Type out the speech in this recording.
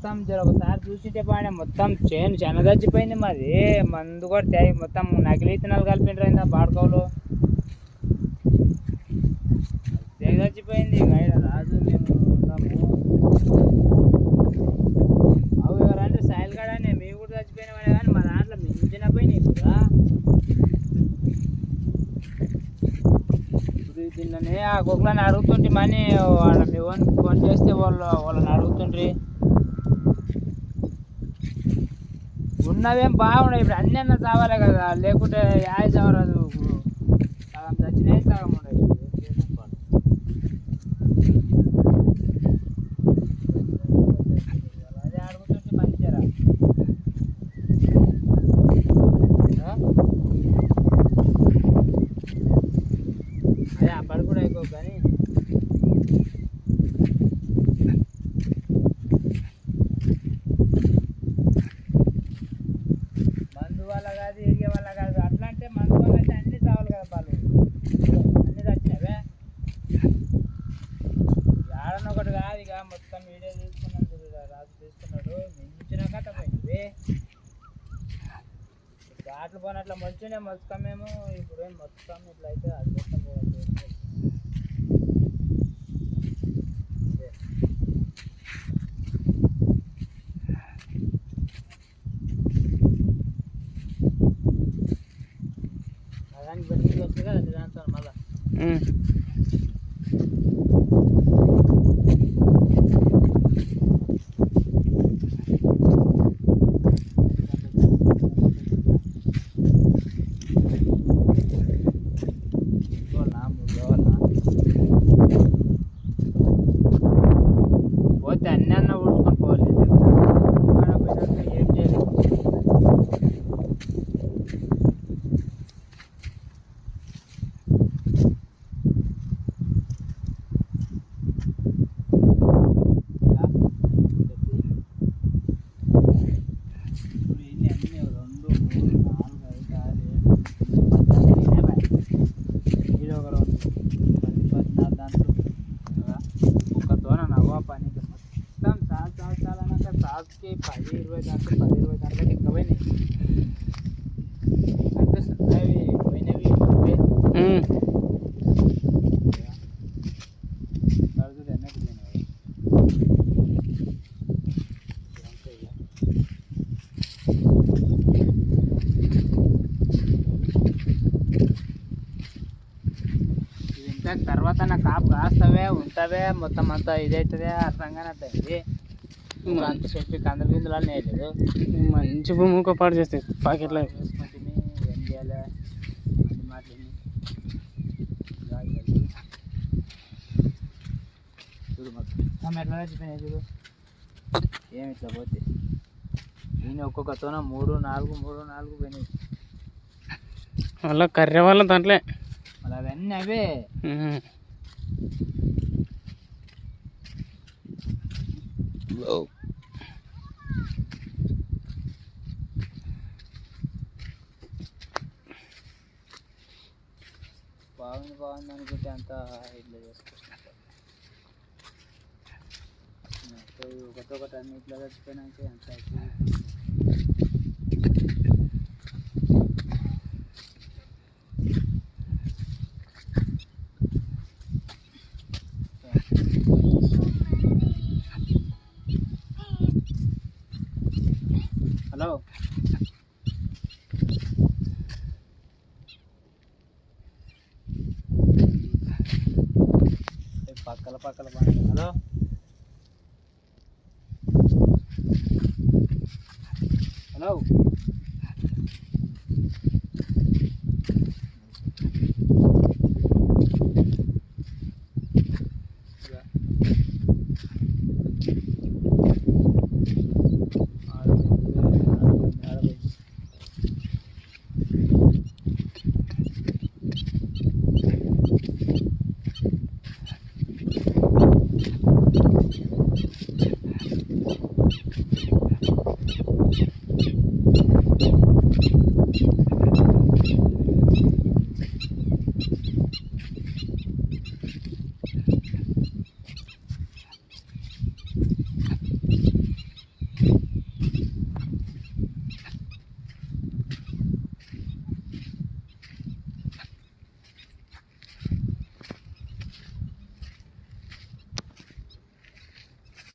మొత్తం ఒకసారి చూసింటే పాడే మొత్తం చేను చెన చచ్చిపోయింది మాది. మందు కూడా మొత్తం నకిలీ విత్తనాలు కలిపిండ్రైందా బాడుకోలు తెగ చచ్చిపోయింది. రాజు మేము ఉన్నాము. అవి ఎవరంటే సాయిల్ కాడనే మేము కూడా చచ్చిపోయినామనే కానీ మా దాంట్లో మించిన పోయినాయి కూడా. దీన్ని ఆ కుక్కలని అడుగుతుంటే మనీ వాళ్ళ మీ ఫోన్ చేస్తే వాళ్ళని అడుగుతుండ్రి. ఉన్నవేం బాగున్నాయి. ఇప్పుడు అన్నీ అన్న చావాలి కదా, లేకుంటే యాయ చావరాదు. సగం చచ్చినాయి, సగం ఉన్నాయి. అదే అడుగుతుంటే మంచిరా. అదే అప్పటి కూడా ఎక్కువ కానీ మందు వల్ల కాదు, ఎరిగే వల్ల కాదు. అట్లా అంటే మందు వల్ల అయితే అన్నీ చావాలి కదా. వాళ్ళు అన్నీ చచ్చినవే. ఆడన ఒకటి కాదు. ఇక మొత్తం వీడియో తీసుకున్నాడు, రాజు తీసుకున్నాడు. మించిన కథ పోయింది. ఆటలు పోయినట్లా మొలిచినే మొలుచుకోమేమో. ఇప్పుడు మొత్తం ఇట్లా అయితే అది మొత్తం పోవాలి. దానికి బెట్టింగ్ వస్తుంది కదా దాంతో మళ్ళా. పోతే అన్నీ అన్న ఊడ్చుకొని పోలేదు. ఏం చేయలేదు. పనికి మొత్తం చాలన్నాక సాగుకి 10-20 దాంట్లో 10-20 దాంట్లోకి ఎక్కువైనాయి అనిపిస్తుంది. అవి పోయినవి కడుగులు ఎన్నట్టు పోయినాయి. తర్వాత నా కాపు కాస్తవే ఉంటావే మొత్తం అంతా ఇదవుతుంది. అర్థంగానే అర్థమైంది. అంత చెప్పి కందల గిందులు వేయలేదు. మంచి భూమి పాటు చేస్తాయి పాకెట్లో వేసుకుంటుంది. ఏం చేయాలి అన్ని మాటలు చూడు మొత్తం ఎట్లా చచ్చిపోయినాయి చూడు. ఏమి ఇట్లా పోతే నేను ఒక్కొక్కతోన 3-4 పోయినాయి. వాళ్ళ కర్రీ వాళ్ళ దాంట్లో మళ్ళీ అవన్నీ అవే. బాగుంది అనుకుంటే అంతా ఇట్లా చేసుకుంటాం. ఒకటి అన్ని ఇట్లా చచ్చిపోయినాక అంత హలో పక్కల హలో హలో